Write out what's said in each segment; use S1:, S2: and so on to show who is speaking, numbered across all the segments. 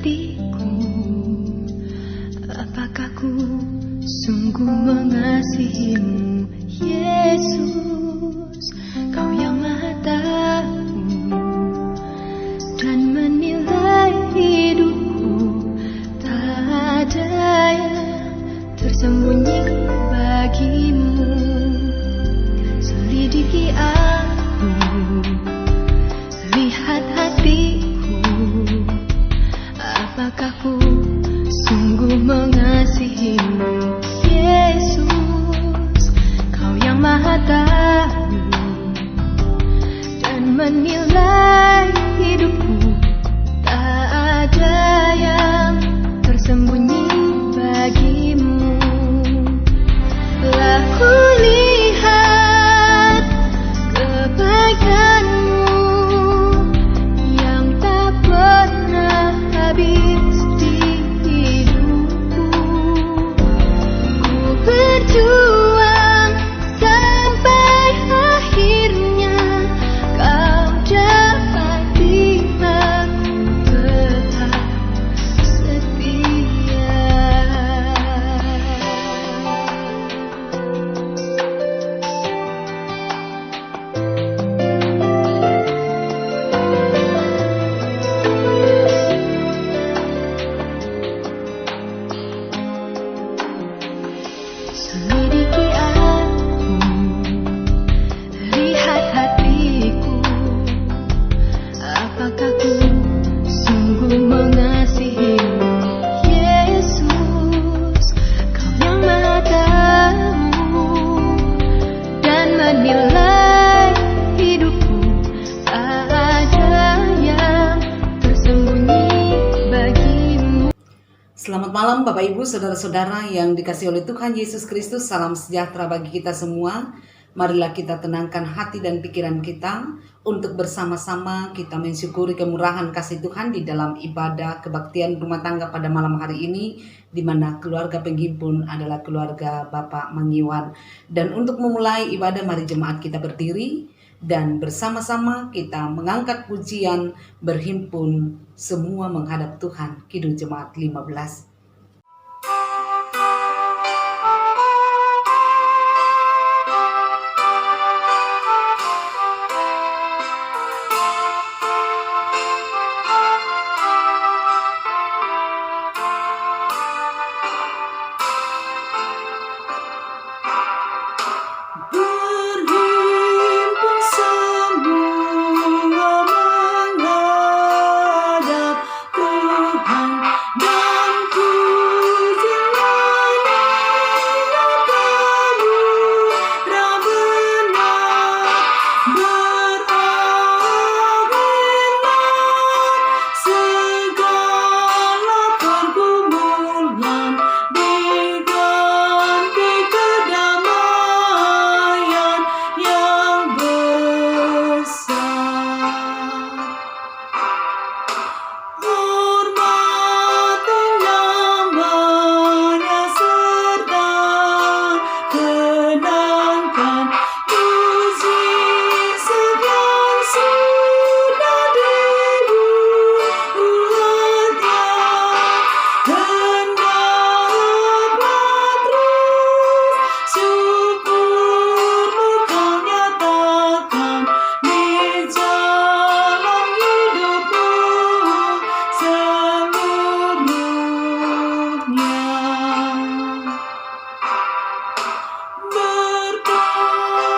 S1: hatiku, apakah ku sungguh mengasihimu, Yesus? Kau yang Maha Tahu dan menilai hidupku, tak ada yang tersembunyi bagimu. Selidiki aku, lihat hatiku, apakah ku sungguh mengasihimu, Yesus? Kau yang Maha Tahu dan menilai hidupku, tak ada yang tersembunyi bagimu. Telah kulihat kebaikanmu yang tak pernah habis di hidupku. Ku berjuang sampai akhirnya kau dapati aku tetap setia. Selidiki aku, lihat hatiku, apakah ku sungguh mengasihimu, Yesus? Kau yang Maha Tahu dan menilai hidupku, tak ada yang tersembunyi bagimu.
S2: Selamat malam Bapak Ibu, Saudara-saudara yang dikasihi oleh Tuhan Yesus Kristus. Salam sejahtera bagi kita semua. Marilah kita tenangkan hati dan pikiran kita untuk bersama-sama kita mensyukuri kemurahan kasih Tuhan di dalam ibadah kebaktian rumah tangga pada malam hari ini, di mana keluarga penghimpun adalah keluarga Bapak Mangiwan. Dan untuk memulai ibadah, mari jemaat kita berdiri dan bersama-sama kita mengangkat pujian berhimpun semua menghadap Tuhan. Kidung Jemaat 15.
S3: Berhimpun semua menghadap Tuhan, dan pujiannya pemurah benar, berakhirlah segala pergumulan, diganti kedamaian yang besar. Hormati namanya serta kenangkan mujizat yang sudah dibuatnya. Hendaklah terus syukurmu kau nyatakan di jalan hidupmu seluruhnya. Berdoa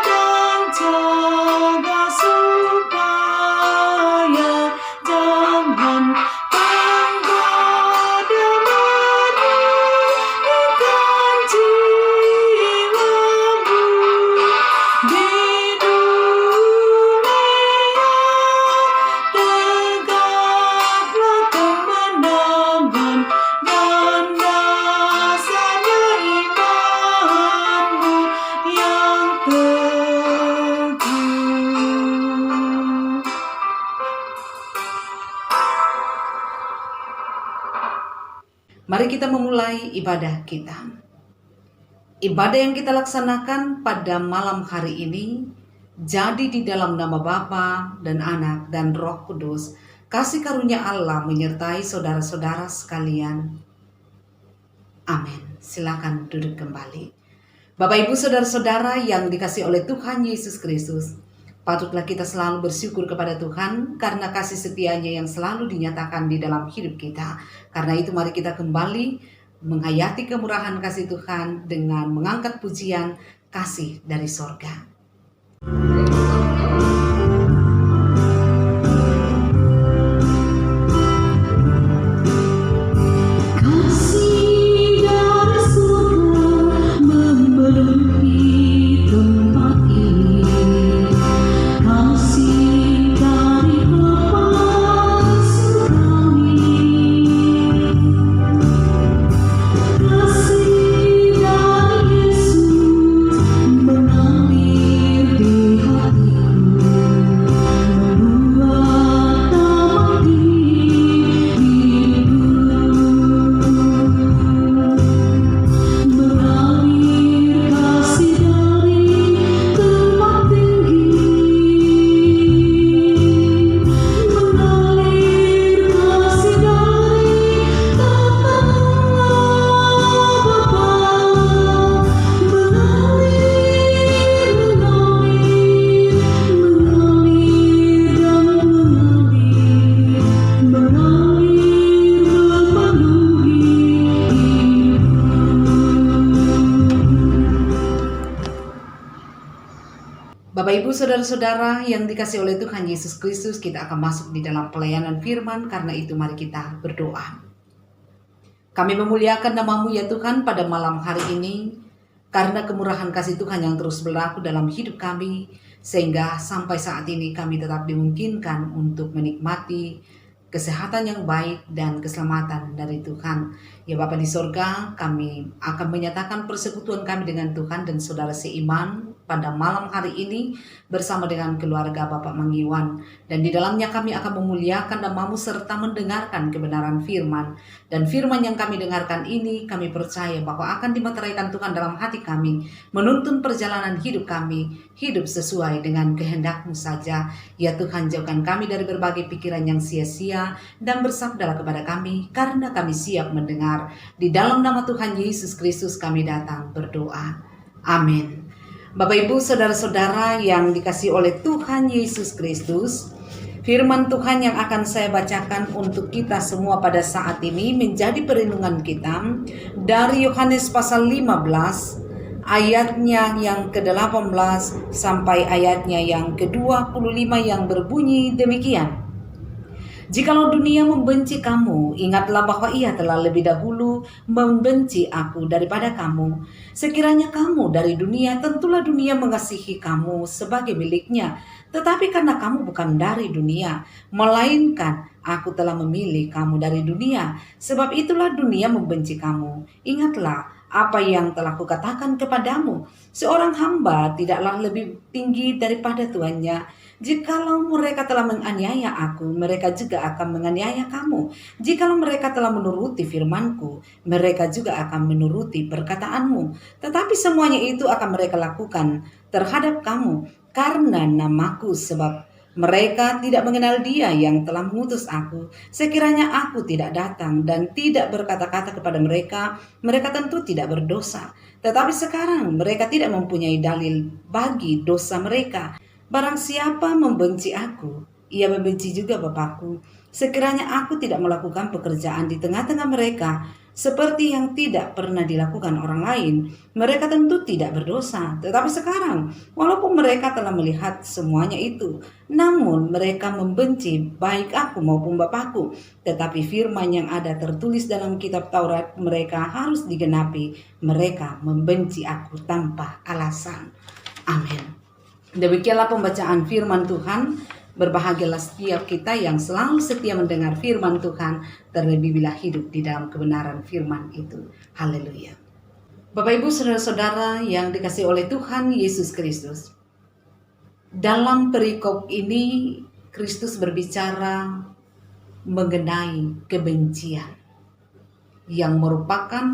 S3: dan jaga supaya jangan penggoda merugikan jiwamu di dunia. Tegaklah kemenangan dan dasarnya imanmu yang teguh.
S2: Mari kita memulai ibadah kita. Ibadah yang kita laksanakan pada malam hari ini jadi di dalam nama Bapa dan Anak dan Roh Kudus, Kasih karunia Allah menyertai saudara-saudara sekalian. Amin. Silakan duduk kembali. Bapak Ibu saudara-saudara yang dikasihi oleh Tuhan Yesus Kristus, patutlah kita selalu bersyukur kepada Tuhan karena kasih setianya yang selalu dinyatakan di dalam hidup kita. Karena itu mari kita kembali menghayati kemurahan kasih Tuhan dengan mengangkat pujian kasih dari sorga. Bapak Ibu saudara-saudara yang dikasihi oleh Tuhan Yesus Kristus, kita akan masuk di dalam pelayanan firman. Karena itu mari kita berdoa. Kami memuliakan nama-Mu ya Tuhan pada malam hari ini, karena kemurahan kasih Tuhan yang terus berlaku dalam hidup kami, sehingga sampai saat ini kami tetap dimungkinkan untuk menikmati kesehatan yang baik dan keselamatan dari Tuhan. Ya Bapa di sorga, kami akan menyatakan persekutuan kami dengan Tuhan dan saudara seiman pada malam hari ini bersama dengan keluarga Bapak Mangiwan. Dan di dalamnya kami akan memuliakan nama-Mu serta mendengarkan kebenaran firman. Dan firman yang kami dengarkan ini kami percaya bahwa akan dimateraikan Tuhan dalam hati kami, menuntun perjalanan hidup kami, hidup sesuai dengan kehendak-Mu saja. Ya Tuhan, jauhkan kami dari berbagai pikiran yang sia-sia dan bersabdalah kepada kami, karena kami siap mendengar. Di dalam nama Tuhan Yesus Kristus kami datang berdoa. Amin. Bapak Ibu saudara-saudara yang dikasihi oleh Tuhan Yesus Kristus, firman Tuhan yang akan saya bacakan untuk kita semua pada saat ini menjadi perlindungan kita dari Yohanes pasal 15 ayatnya yang ke-18 sampai ayatnya yang ke-25 yang berbunyi demikian. Jikalau dunia membenci kamu, ingatlah bahwa ia telah lebih dahulu membenci aku daripada kamu. Sekiranya kamu dari dunia, tentulah dunia mengasihi kamu sebagai miliknya. Tetapi karena kamu bukan dari dunia, melainkan aku telah memilih kamu dari dunia, sebab itulah dunia membenci kamu. Ingatlah apa yang telah kukatakan kepadamu, seorang hamba tidaklah lebih tinggi daripada tuannya. Jikalau mereka telah menganiaya aku, mereka juga akan menganiaya kamu. Jikalau mereka telah menuruti firmanku, mereka juga akan menuruti perkataanmu. Tetapi semuanya itu akan mereka lakukan terhadap kamu karena namaku, sebab mereka tidak mengenal Dia yang telah mengutus aku. Sekiranya aku tidak datang dan tidak berkata-kata kepada mereka, mereka tentu tidak berdosa. Tetapi sekarang mereka tidak mempunyai dalil bagi dosa mereka. Barang siapa membenci aku, ia membenci juga Bapakku. Sekiranya aku tidak melakukan pekerjaan di tengah-tengah mereka, seperti yang tidak pernah dilakukan orang lain, mereka tentu tidak berdosa. Tetapi sekarang, walaupun mereka telah melihat semuanya itu, namun mereka membenci baik aku maupun Bapakku. Tetapi firman yang ada tertulis dalam kitab Taurat mereka harus digenapi. Mereka membenci aku tanpa alasan. Amin. Demikianlah pembacaan firman Tuhan. Berbahagialah setiap kita yang selalu setia mendengar firman Tuhan, terlebih bila hidup di dalam kebenaran firman itu. Haleluya. Bapak Ibu saudara-saudara yang dikasihi oleh Tuhan Yesus Kristus, dalam perikop ini Kristus berbicara mengenai kebencian yang merupakan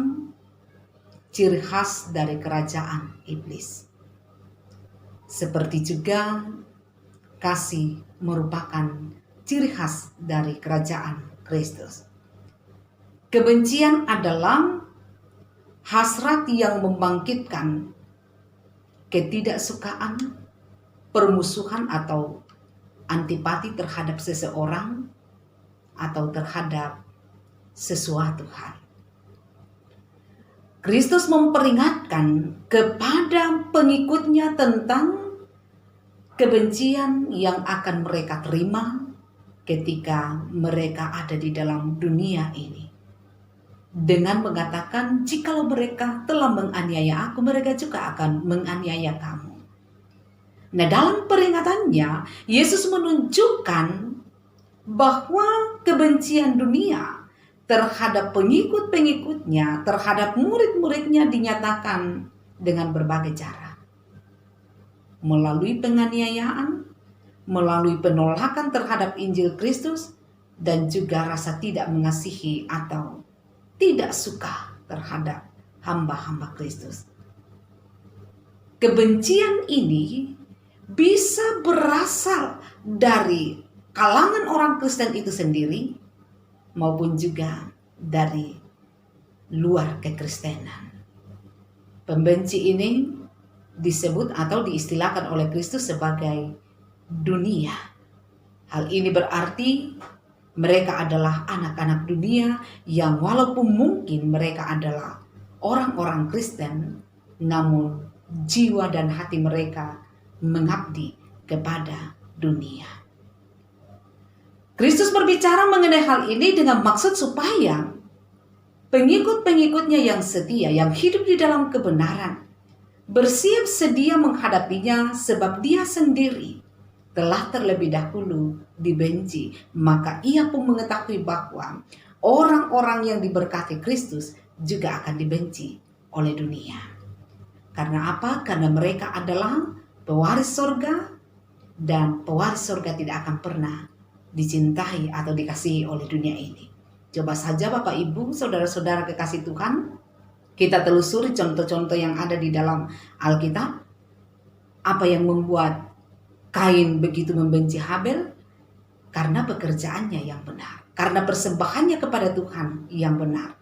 S2: ciri khas dari kerajaan iblis. Seperti juga kasih merupakan ciri khas dari kerajaan Kristus. Kebencian adalah hasrat yang membangkitkan ketidaksukaan, permusuhan atau antipati terhadap seseorang atau terhadap sesuatu hal. Kristus memperingatkan kepada pengikutnya tentang kebencian yang akan mereka terima ketika mereka ada di dalam dunia ini. Dengan mengatakan, jikalau mereka telah menganiaya aku, mereka juga akan menganiaya kamu. Nah, dalam peringatannya, Yesus menunjukkan bahwa kebencian dunia terhadap pengikut-pengikutnya, terhadap murid-muridnya dinyatakan dengan berbagai cara. Melalui penganiayaan, melalui penolakan terhadap Injil Kristus, dan juga rasa tidak mengasihi atau tidak suka terhadap hamba-hamba Kristus. Kebencian ini bisa berasal dari kalangan orang Kristen itu sendiri, maupun juga dari luar kekristenan. Pembenci ini disebut atau diistilahkan oleh Kristus sebagai dunia. Hal ini berarti mereka adalah anak-anak dunia yang walaupun mungkin mereka adalah orang-orang Kristen, namun jiwa dan hati mereka mengabdi kepada dunia. Kristus berbicara mengenai hal ini dengan maksud supaya pengikut-pengikutnya yang setia, yang hidup di dalam kebenaran, bersiap sedia menghadapinya sebab dia sendiri telah terlebih dahulu dibenci. Maka ia pun mengetahui bahwa orang-orang yang diberkati Kristus juga akan dibenci oleh dunia. Karena apa? Karena mereka adalah pewaris sorga, dan pewaris sorga tidak akan pernah dicintai atau dikasihi oleh dunia ini. Coba saja Bapak Ibu, saudara-saudara kekasih Tuhan, kita telusuri contoh-contoh yang ada di dalam Alkitab. Apa yang membuat Kain begitu membenci Habel? Karena pekerjaannya yang benar, karena persembahannya kepada Tuhan yang benar.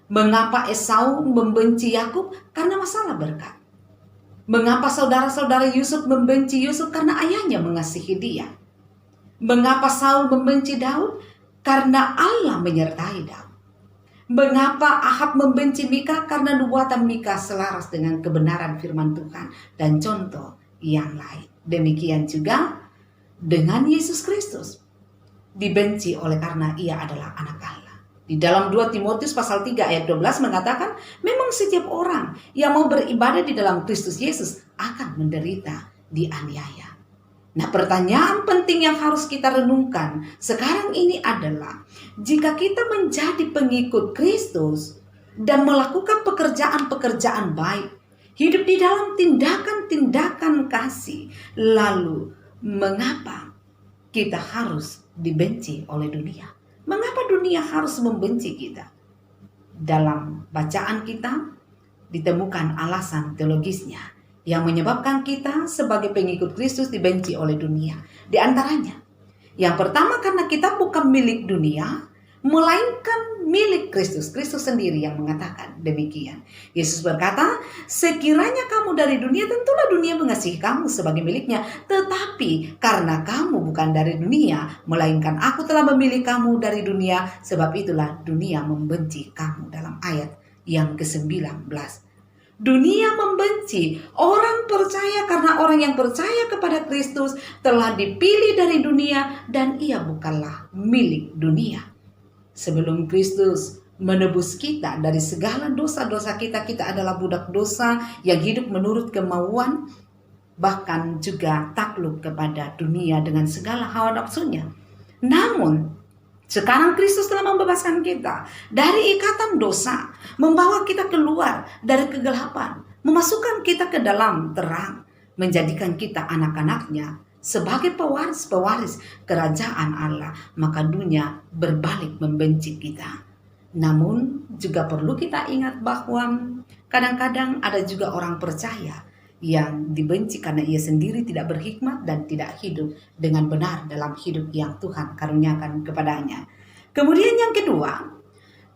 S2: Mengapa Esau membenci Yakub? Karena masalah berkat. Mengapa saudara-saudara Yusuf membenci Yusuf? Karena ayahnya mengasihi dia. Mengapa Saul membenci Daud? Karena Allah menyertai Daud. Mengapa Ahab membenci Mika? Karena nubuatan Mika selaras dengan kebenaran firman Tuhan dan contoh yang lain. Demikian juga dengan Yesus Kristus. Dibenci oleh karena ia adalah anak Allah. Di dalam 2 Timotius pasal 3 ayat 12 mengatakan, memang setiap orang yang mau beribadah di dalam Kristus Yesus akan menderita dianiaya. Nah, pertanyaan penting yang harus kita renungkan sekarang ini adalah, jika kita menjadi pengikut Kristus dan melakukan pekerjaan-pekerjaan baik, hidup di dalam tindakan-tindakan kasih, lalu mengapa kita harus dibenci oleh dunia? Mengapa dunia harus membenci kita? Dalam bacaan kita ditemukan alasan teologisnya yang menyebabkan kita sebagai pengikut Kristus dibenci oleh dunia. Di antaranya, yang pertama, karena kita bukan milik dunia, melainkan milik Kristus. Kristus sendiri yang mengatakan demikian. Yesus berkata, sekiranya kamu dari dunia, tentulah dunia mengasihi kamu sebagai miliknya. Tetapi karena kamu bukan dari dunia, melainkan aku telah memilih kamu dari dunia, sebab itulah dunia membenci kamu. Dalam ayat yang ke-19. Dunia membenci orang percaya karena orang yang percaya kepada Kristus telah dipilih dari dunia dan ia bukanlah milik dunia. Sebelum Kristus menebus kita dari segala dosa-dosa kita, kita adalah budak dosa yang hidup menurut kemauan, bahkan juga takluk kepada dunia dengan segala hawa nafsunya. Namun sekarang Kristus telah membebaskan kita dari ikatan dosa, membawa kita keluar dari kegelapan, memasukkan kita ke dalam terang, menjadikan kita anak-anaknya sebagai pewaris-pewaris kerajaan Allah. Maka dunia berbalik membenci kita. Namun juga perlu kita ingat bahwa kadang-kadang ada juga orang percaya yang dibenci karena ia sendiri tidak berhikmat dan tidak hidup dengan benar dalam hidup yang Tuhan karuniakan kepadanya. Kemudian yang kedua,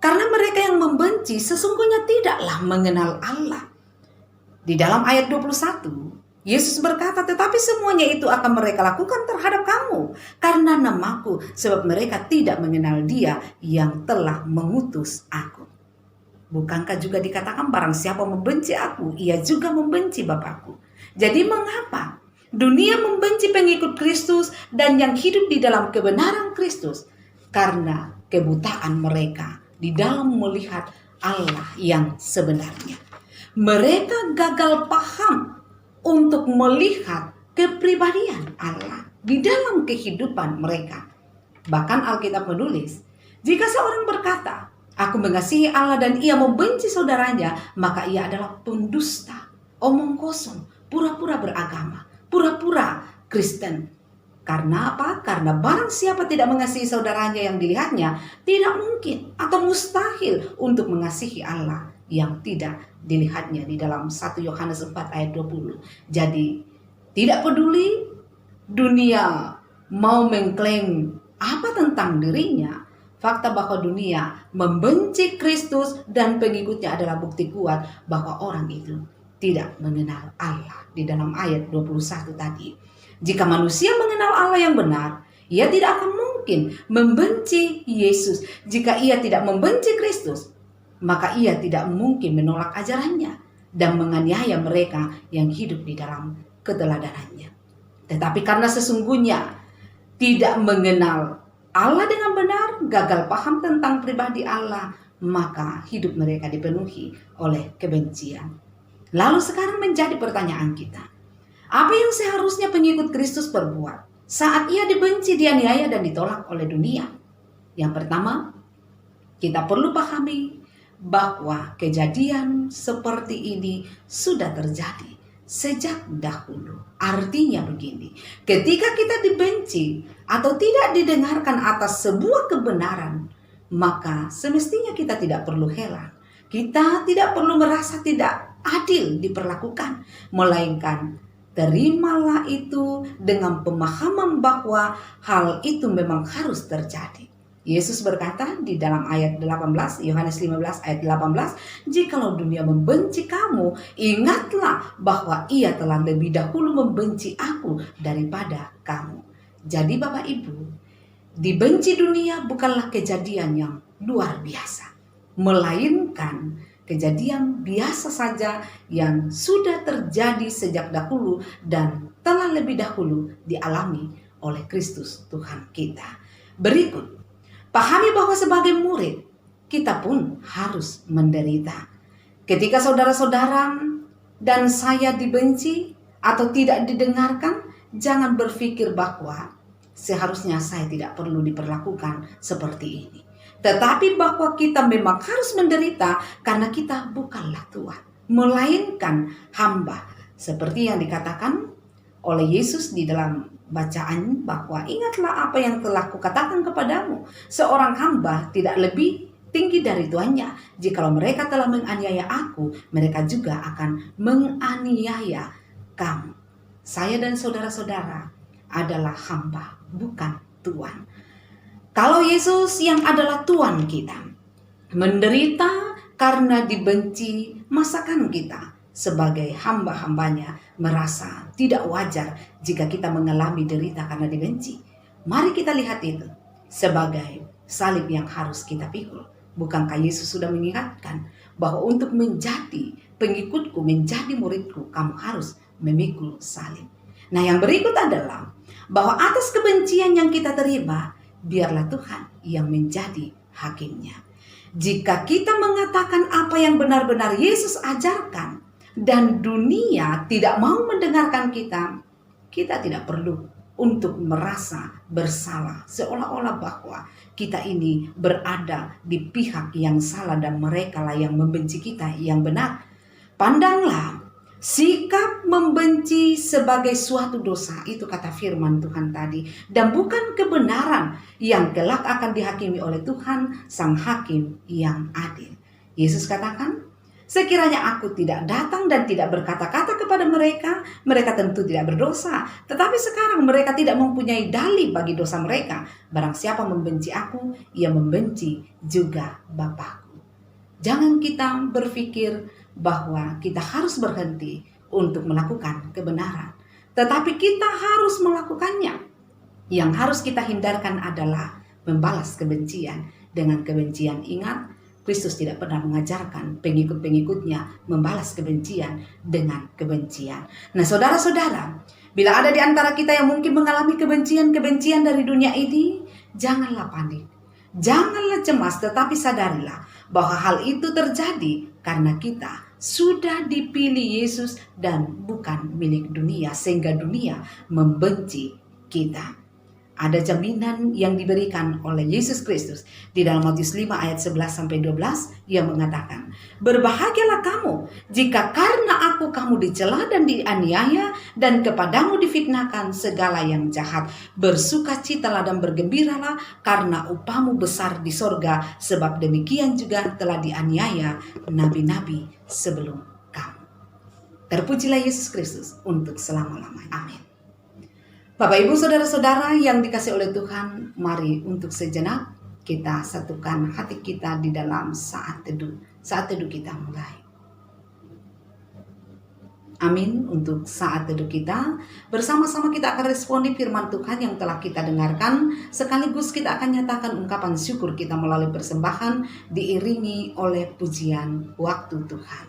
S2: karena mereka yang membenci sesungguhnya tidaklah mengenal Allah. Di dalam ayat 21, Yesus berkata, tetapi semuanya itu akan mereka lakukan terhadap kamu karena namaku, sebab mereka tidak mengenal Dia yang telah mengutus aku. Bukankah juga dikatakan barang siapa membenci aku, ia juga membenci Bapakku. Jadi mengapa dunia membenci pengikut Kristus dan yang hidup di dalam kebenaran Kristus? Karena kebutaan mereka di dalam melihat Allah yang sebenarnya. Mereka gagal paham untuk melihat kepribadian Allah di dalam kehidupan mereka. Bahkan Alkitab menulis, jika seorang berkata, aku mengasihi Allah dan ia membenci saudaranya, maka ia adalah pendusta, omong kosong, pura-pura beragama, pura-pura Kristen. Karena apa? Karena barang siapa tidak mengasihi saudaranya yang dilihatnya, tidak mungkin atau mustahil untuk mengasihi Allah yang tidak dilihatnya, di dalam 1 Yohanes 4 ayat 20. Jadi tidak peduli dunia mau mengklaim apa tentang dirinya, fakta bahwa dunia membenci Kristus dan pengikutnya adalah bukti kuat bahwa orang itu tidak mengenal Allah. Di dalam ayat 21 tadi, jika manusia mengenal Allah yang benar, ia tidak akan mungkin membenci Yesus. Jika ia tidak membenci Kristus, maka ia tidak mungkin menolak ajarannya dan menganiaya mereka yang hidup di dalam keteladanannya. Tetapi karena sesungguhnya tidak mengenal Allah dengan benar, gagal paham tentang pribadi Allah, maka hidup mereka dipenuhi oleh kebencian. Lalu sekarang menjadi pertanyaan kita, apa yang seharusnya pengikut Kristus perbuat saat ia dibenci, dianiaya, dan ditolak oleh dunia? Yang pertama, kita perlu pahami bahwa kejadian seperti ini sudah terjadi sejak dahulu. Artinya begini, ketika kita dibenci atau tidak didengarkan atas sebuah kebenaran, maka semestinya kita tidak perlu heran. Kita tidak perlu merasa tidak adil diperlakukan, melainkan terimalah itu dengan pemahaman bahwa hal itu memang harus terjadi. Yesus berkata di dalam ayat 18, Yohanes 15 ayat 18, jikalau dunia membenci kamu, ingatlah bahwa ia telah lebih dahulu membenci aku daripada kamu. Jadi Bapak Ibu, dibenci dunia bukanlah kejadian yang luar biasa, melainkan kejadian biasa saja yang sudah terjadi sejak dahulu dan telah lebih dahulu dialami oleh Kristus Tuhan kita. Berikut, pahami bahwa sebagai murid, kita pun harus menderita. Ketika saudara-saudara dan saya dibenci atau tidak didengarkan, jangan berpikir bahwa seharusnya saya tidak perlu diperlakukan seperti ini. Tetapi bahwa kita memang harus menderita karena kita bukanlah Tuhan, melainkan hamba. Seperti yang dikatakan oleh Yesus di dalam bacaan bahwa ingatlah apa yang telah kukatakan kepadamu. Seorang hamba tidak lebih tinggi dari tuannya. Jikalau mereka telah menganiaya aku, mereka juga akan menganiaya kamu. Saya dan saudara-saudara adalah hamba, bukan tuan. Kalau Yesus yang adalah Tuhan kita menderita karena dibenci, masakan kita sebagai hamba-hambanya merasa tidak wajar jika kita mengalami derita karena dibenci? Mari kita lihat itu sebagai salib yang harus kita pikul. Bukankah Yesus sudah mengingatkan bahwa untuk menjadi pengikutku, menjadi muridku, kamu harus memikul salib. Nah, yang berikut adalah bahwa atas kebencian yang kita terima, biarlah Tuhan yang menjadi hakimnya. Jika kita mengatakan apa yang benar-benar Yesus ajarkan dan dunia tidak mau mendengarkan kita, kita tidak perlu untuk merasa bersalah seolah-olah bahwa kita ini berada di pihak yang salah dan mereka lah yang membenci kita yang benar. Pandanglah sikap membenci sebagai suatu dosa, itu kata firman Tuhan tadi, dan bukan kebenaran yang kelak akan dihakimi oleh Tuhan sang hakim yang adil. Yesus katakan, Sekiranya aku tidak datang dan tidak berkata-kata kepada mereka, mereka tentu tidak berdosa. Tetapi sekarang mereka tidak mempunyai dalih bagi dosa mereka. Barang siapa membenci aku, ia membenci juga Bapa. Jangan kita berpikir bahwa kita harus berhenti untuk melakukan kebenaran. Tetapi kita harus melakukannya. Yang harus kita hindarkan adalah membalas kebencian dengan kebencian. Ingat, Kristus tidak pernah mengajarkan pengikut-pengikutnya membalas kebencian dengan kebencian. Nah, saudara-saudara, bila ada di antara kita yang mungkin mengalami kebencian-kebencian dari dunia ini, janganlah panik, janganlah cemas, tetapi sadarilah bahwa hal itu terjadi karena kita sudah dipilih Yesus dan bukan milik dunia, sehingga dunia membenci kita. Ada jaminan yang diberikan oleh Yesus Kristus di dalam Matius 5 ayat 11-12 yang mengatakan, berbahagialah kamu jika karena aku kamu dicela dan dianiaya dan kepadamu difitnahkan segala yang jahat. Bersukacitalah dan bergembiralah karena upahmu besar di sorga, sebab demikian juga telah dianiaya nabi-nabi sebelum kamu. Terpujilah Yesus Kristus untuk selama-lamanya. Amin. Bapak, Ibu, Saudara-saudara yang dikasihi oleh Tuhan, mari untuk sejenak kita satukan hati kita di dalam saat teduh. Saat teduh kita mulai. Amin. Untuk saat teduh kita, bersama-sama kita akan respondi firman Tuhan yang telah kita dengarkan. Sekaligus kita akan nyatakan ungkapan syukur kita melalui persembahan diiringi oleh pujian waktu Tuhan.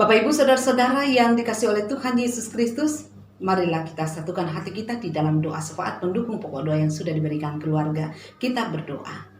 S2: Bapak, Ibu, Saudara-saudara yang dikasihi oleh Tuhan Yesus Kristus, marilah kita satukan hati kita di dalam doa syafaat pendukung pokok doa yang sudah diberikan keluarga. Kita berdoa.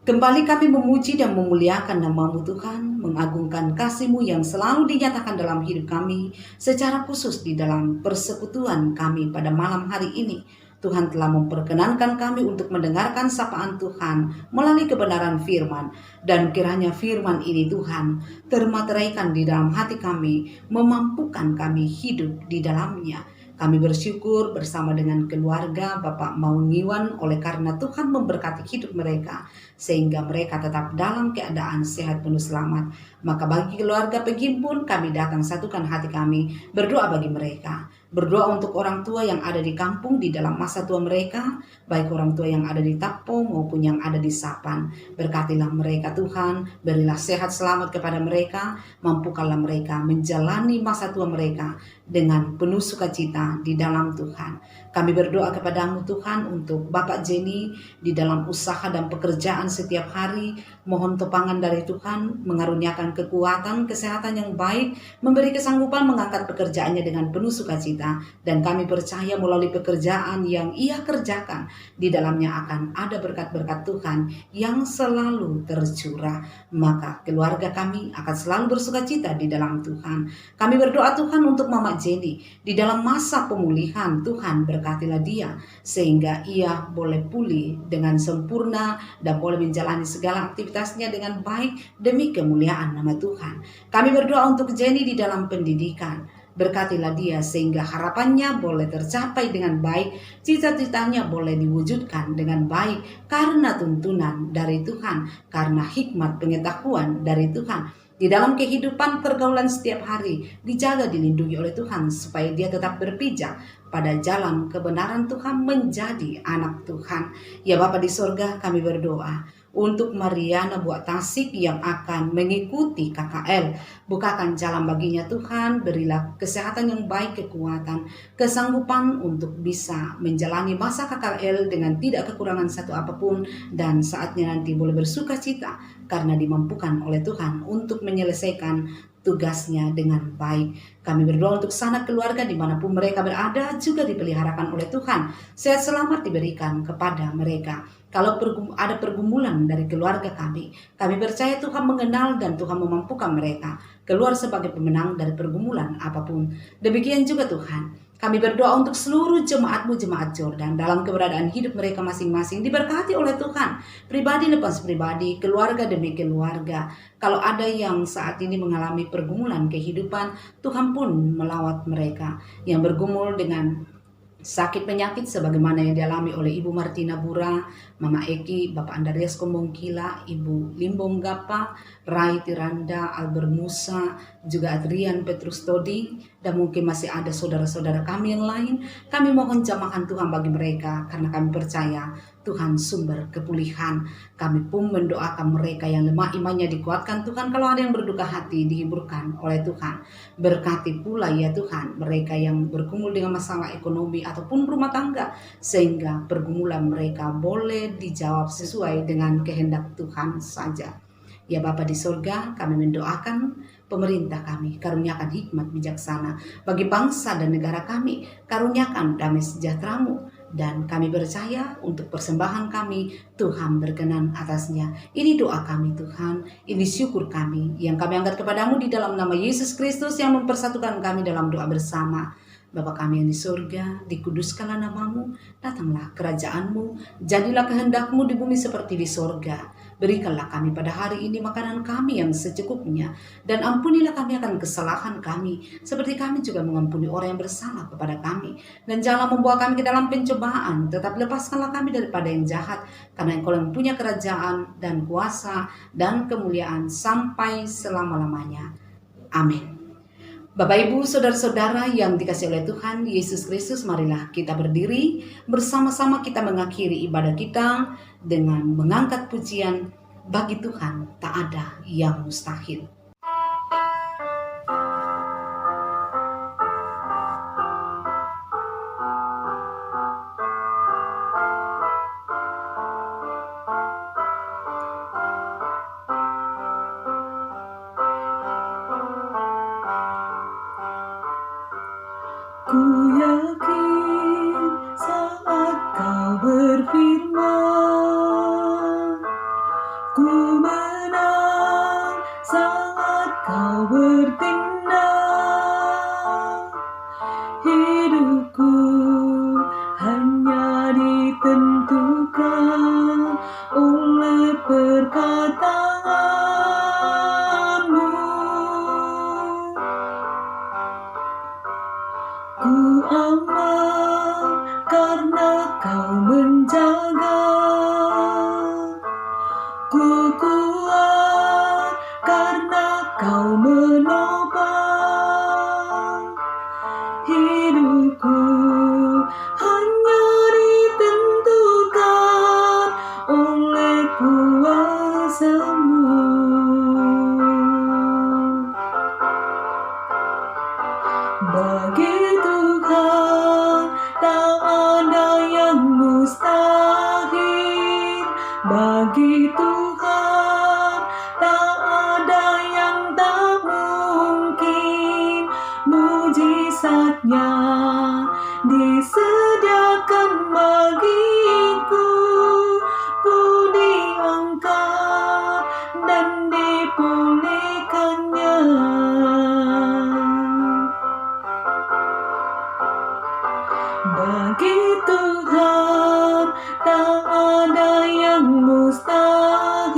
S2: Kembali kami memuji dan memuliakan nama-Mu Tuhan, mengagungkan kasih-Mu yang selalu dinyatakan dalam hidup kami, secara khusus di dalam persekutuan kami pada malam hari ini. Tuhan telah memperkenankan kami untuk mendengarkan sapaan Tuhan melalui kebenaran firman. Dan kiranya firman ini Tuhan termateraikan di dalam hati kami, memampukan kami hidup di dalamnya. Kami bersyukur bersama dengan keluarga Bapak Maungiwan oleh karena Tuhan memberkati hidup mereka sehingga mereka tetap dalam keadaan sehat penuh selamat. Maka bagi keluarga penghimpun kami datang satukan hati kami, berdoa bagi mereka. Berdoa untuk orang tua yang ada di kampung di dalam masa tua mereka, baik orang tua yang ada di Tapo maupun yang ada di Sapan. Berkatilah mereka Tuhan, berilah sehat selamat kepada mereka, mampukanlah mereka menjalani masa tua mereka dengan penuh sukacita di dalam Tuhan. Kami berdoa kepadamu Tuhan untuk Bapak Jenny di dalam usaha dan pekerjaan setiap hari. Mohon topangan dari Tuhan, mengaruniakan kekuatan, kesehatan yang baik, memberi kesanggupan mengangkat pekerjaannya dengan penuh sukacita. kita, dan kami percaya melalui pekerjaan yang Ia kerjakan, di dalamnya akan ada berkat-berkat Tuhan yang selalu tercurah. Maka keluarga kami akan selalu bersukacita di dalam Tuhan. Kami berdoa Tuhan untuk Mama Jenny, di dalam masa pemulihan Tuhan berkatilah dia, sehingga ia boleh pulih dengan sempurna dan boleh menjalani segala aktivitasnya dengan baik demi kemuliaan nama Tuhan. Kami berdoa untuk Jenny di dalam pendidikan. Berkatilah dia sehingga harapannya boleh tercapai dengan baik, cita-citanya boleh diwujudkan dengan baik karena tuntunan dari Tuhan, karena hikmat pengetahuan dari Tuhan. Di dalam kehidupan pergaulan setiap hari, dijaga dilindungi oleh Tuhan supaya dia tetap berpijak pada jalan kebenaran Tuhan, menjadi anak Tuhan. Ya Bapa di sorga, kami berdoa untuk Mariana Buat Tasik yang akan mengikuti KKL. Bukakan jalan baginya Tuhan, berilah kesehatan yang baik, kekuatan, kesanggupan untuk bisa menjalani masa KKL dengan tidak kekurangan satu apapun, dan saatnya nanti boleh bersukacita karena dimampukan oleh Tuhan untuk menyelesaikan tugasnya dengan baik. Kami berdoa untuk sanak keluarga dimanapun mereka berada juga dipeliharakan oleh Tuhan. Sehat selamat diberikan kepada mereka. Kalau ada pergumulan dari keluarga kami percaya Tuhan mengenal dan Tuhan memampukan mereka keluar sebagai pemenang dari pergumulan apapun. Demikian juga Tuhan, kami berdoa untuk seluruh jemaat-Mu, jemaat Jordan, dalam keberadaan hidup mereka masing-masing diberkati oleh Tuhan, pribadi lepas pribadi, keluarga demi keluarga. Kalau ada yang saat ini mengalami pergumulan kehidupan, Tuhan pun melawat mereka yang bergumul dengan sakit penyakit sebagaimana yang dialami oleh Ibu Martina Bura, Mama Eki, Bapak Andreas Kombongkila, Ibu Limbong Gapa, Rai Tiranda, Albert Musa, juga Adrian Petrus Todi, dan mungkin masih ada saudara-saudara kami yang lain. Kami mohon jamahan Tuhan bagi mereka, karena kami percaya Tuhan sumber kepulihan. Kami pun mendoakan mereka yang lemah imannya dikuatkan Tuhan. Kalau ada yang berduka hati dihiburkan oleh Tuhan. Berkati pula ya Tuhan mereka yang bergumul dengan masalah ekonomi ataupun rumah tangga, sehingga pergumulan mereka boleh dijawab sesuai dengan kehendak Tuhan saja. Ya Bapa di sorga, kami mendoakan pemerintah kami, karuniakan hikmat bijaksana bagi bangsa dan negara kami, karuniakan damai sejahtera-Mu, dan kami percaya untuk persembahan kami Tuhan berkenan atasnya. Ini doa kami Tuhan, ini syukur kami yang kami angkat kepadamu di dalam nama Yesus Kristus yang mempersatukan kami dalam doa bersama. Bapa kami yang di surga, dikuduskanlah namamu, datanglah kerajaan-Mu, jadilah kehendak-Mu di bumi seperti di surga. Berikanlah kami pada hari ini makanan kami yang secukupnya, dan ampunilah kami akan kesalahan kami, seperti kami juga mengampuni orang yang bersalah kepada kami. Dan janganlah membawa kami ke dalam pencobaan, tetapi lepaskanlah kami daripada yang jahat, karena Engkau yang punya kerajaan dan kuasa dan kemuliaan sampai selama-lamanya. Amin. Bapak Ibu saudara-saudara yang dikasihi oleh Tuhan Yesus Kristus, marilah kita berdiri bersama-sama, kita mengakhiri ibadah kita dengan mengangkat pujian bagi Tuhan tak ada yang mustahil.
S3: Ku yakin saat Kau berfirman, ku menang saat Kau bertindak. Hidupku hanya ditentukan oleh perkataan-Mu. Ku aman karena Kau menjaga. Ku kuat karena Kau menopang. Hidupku hanya ditentukan oleh kuasa-Mu. Bagi Tuhan tak ada yang mustahil. Bagi Tuhan disediakan bagiku, ku diangkat dan dipulihkannya. Bagi Tuhan tak ada yang mustahil,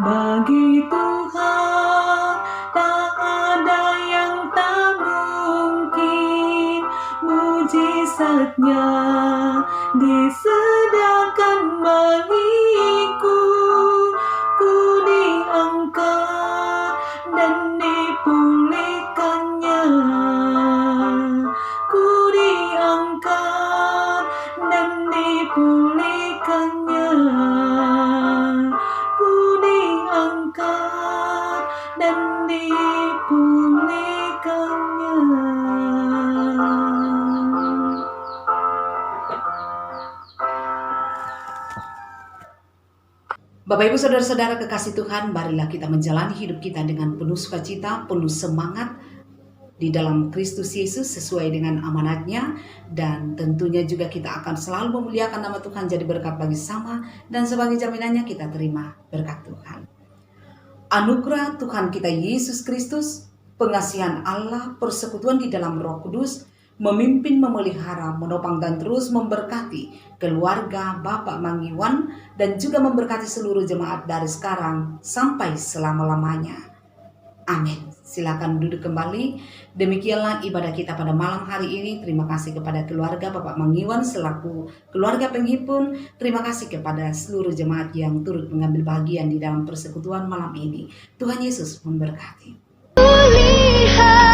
S3: bagi Tuhan tak ada yang tak mungkin. Mujizatnya disediakan bagiku, ku diangkat dan dipulihkannya. Ku diangkat dan dipulihkannya. Ku diangkat dan dipulihkannya.
S2: Bapak Ibu Saudara-saudara kekasih Tuhan, marilah kita menjalani hidup kita dengan penuh sukacita, penuh semangat di dalam Kristus Yesus sesuai dengan amanatnya, dan tentunya juga kita akan selalu memuliakan nama Tuhan jadi berkat bagi sama, dan sebagai jaminannya kita terima berkat Tuhan. Anugerah Tuhan kita Yesus Kristus, pengasihan Allah, persekutuan di dalam Roh Kudus, memimpin, memelihara, menopang dan terus memberkati keluarga Bapak Mangiwan dan juga memberkati seluruh jemaat dari sekarang sampai selama-lamanya. Amin. Silakan duduk kembali. Demikianlah ibadah kita pada malam hari ini. Terima kasih kepada keluarga Bapak Mangiwan selaku keluarga penghimpun. Terima kasih kepada seluruh jemaat yang turut mengambil bagian di dalam persekutuan malam ini. Tuhan Yesus memberkati.
S1: Lihat